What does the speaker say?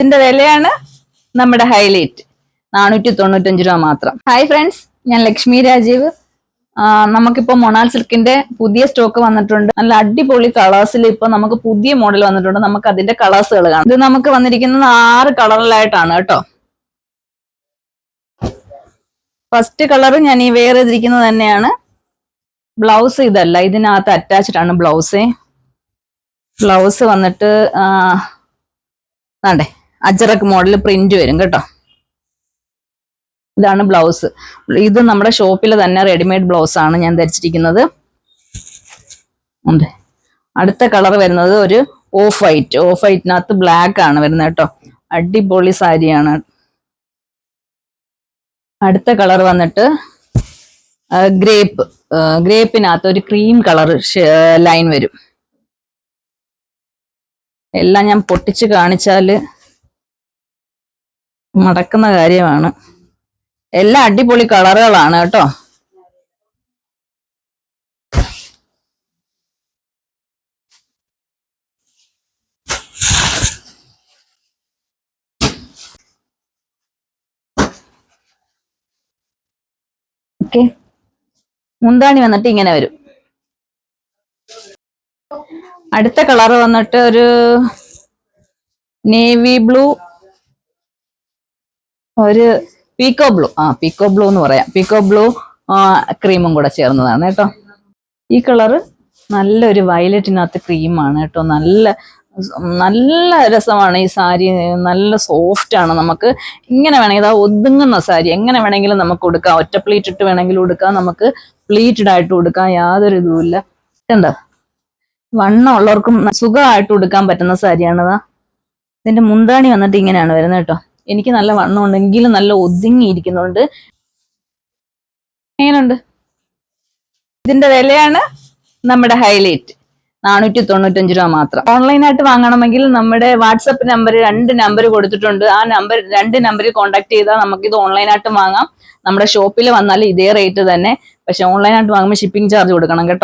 ഇതിന്റെ വിലയാണ് നമ്മുടെ ഹൈലൈറ്റ്. 495 രൂപ മാത്രം. ഹായ് ഫ്രണ്ട്സ്, ഞാൻ ലക്ഷ്മി രാജീവ്. നമുക്കിപ്പോ മൊണാൽ സിൽക്കിന്റെ പുതിയ സ്റ്റോക്ക് വന്നിട്ടുണ്ട്. നല്ല അടിപൊളി കളേഴ്സിൽ ഇപ്പൊ നമുക്ക് പുതിയ മോഡൽ വന്നിട്ടുണ്ട്. നമുക്ക് അതിന്റെ കളേഴ്സുകൾ കാണാം. ഇത് നമുക്ക് വന്നിരിക്കുന്നത് 6 കളറിലായിട്ടാണ് കേട്ടോ. ഫസ്റ്റ് കളർ ഞാൻ ഈ വെയർ ചെയ്തിരിക്കുന്നത് തന്നെയാണ്. ബ്ലൗസ് ഇതല്ല, ഇതിനകത്ത് അറ്റാച്ച്ഡ് ആണ് ബ്ലൗസ്. ബ്ലൗസ് വന്നിട്ട് അതെ അജറക് മോഡൽ പ്രിന്റ് വരും കേട്ടോ. ഇതാണ് ബ്ലൗസ്. ഇത് നമ്മുടെ ഷോപ്പിൽ തന്നെ റെഡിമെയ്ഡ് ബ്ലൗസ് ആണ് ഞാൻ ധരിച്ചിരിക്കുന്നത്. അടുത്ത കളർ വരുന്നത് ഒരു ഓഫ് വൈറ്റ്. ഓഫ് വൈറ്റിനകത്ത് ബ്ലാക്ക് ആണ് വരുന്നത് കേട്ടോ. അടിപൊളി സാരിയാണ്. അടുത്ത കളർ വന്നിട്ട് ഗ്രേപ്പ്. ഗ്രേപ്പിനകത്ത് ഒരു ക്രീം കളർ ലൈൻ വരും. എല്ലാം ഞാൻ പൊട്ടിച്ച് കാണിച്ചാല് നടക്കുന്ന കാര്യമാണ്. എല്ലാം അടിപൊളി കളറുകളാണ് കേട്ടോ. ഓക്കെ, മുന്താണി വന്നിട്ട് ഇങ്ങനെ വരും. അടുത്ത കളർ വന്നിട്ട് ഒരു നേവി ബ്ലൂ, ഒരു പീക്കോ ബ്ലൂ. പീക്കോ ബ്ലൂ എന്ന് പറയാം. പീക്കോ ബ്ലൂ ക്രീമും കൂടെ ചേർന്നതാണ് കേട്ടോ. ഈ കളറ് നല്ലൊരു വയലറ്റിനകത്ത് ക്രീമാണ് കേട്ടോ. നല്ല നല്ല രസമാണ് ഈ സാരി. നല്ല സോഫ്റ്റ് ആണ്. നമുക്ക് ഇങ്ങനെ വേണമെങ്കിൽ ഇതാ ഒതുങ്ങുന്ന സാരി എങ്ങനെ വേണമെങ്കിലും നമുക്ക് ഉടുക്കാം. ഒറ്റ പ്ലീറ്റ് ഇട്ട് വേണമെങ്കിലും ഉടുക്കാം. നമുക്ക് പ്ലീറ്റഡ് ആയിട്ട് ഉടുക്കാം. യാതൊരു ഇതുമില്ല. കണ്ടോ, വണ്ണം ഉള്ളവർക്കും സുഖമായിട്ട് ഉടുക്കാൻ പറ്റുന്ന സാരിയാണിതാ. ഇതിന്റെ മുന്താണി വന്നിട്ട് ഇങ്ങനെയാണ് വരുന്നത് കേട്ടോ. എനിക്ക് നല്ല വണ്ണം ഉണ്ടെങ്കിലും നല്ല ഒതുങ്ങിയിരിക്കുന്നുണ്ട്. എങ്ങനെയുണ്ട്? ഇതിന്റെ വിലയാണ് നമ്മുടെ ഹൈലൈറ്റ്. 495 രൂപ മാത്രം. ഓൺലൈനായിട്ട് വാങ്ങണമെങ്കിൽ നമ്മുടെ വാട്സപ്പ് നമ്പർ 2 നമ്പർ കൊടുത്തിട്ടുണ്ട്. ആ നമ്പർ 2 നമ്പറിൽ കോൺടാക്ട് ചെയ്താൽ നമുക്കിത് ഓൺലൈനായിട്ട് വാങ്ങാം. നമ്മുടെ ഷോപ്പിൽ വന്നാൽ ഇതേ റേറ്റ് തന്നെ. പക്ഷെ ഓൺലൈനായിട്ട് വാങ്ങുമ്പോൾ ഷിപ്പിംഗ് ചാർജ് കൊടുക്കണം കേട്ടോ.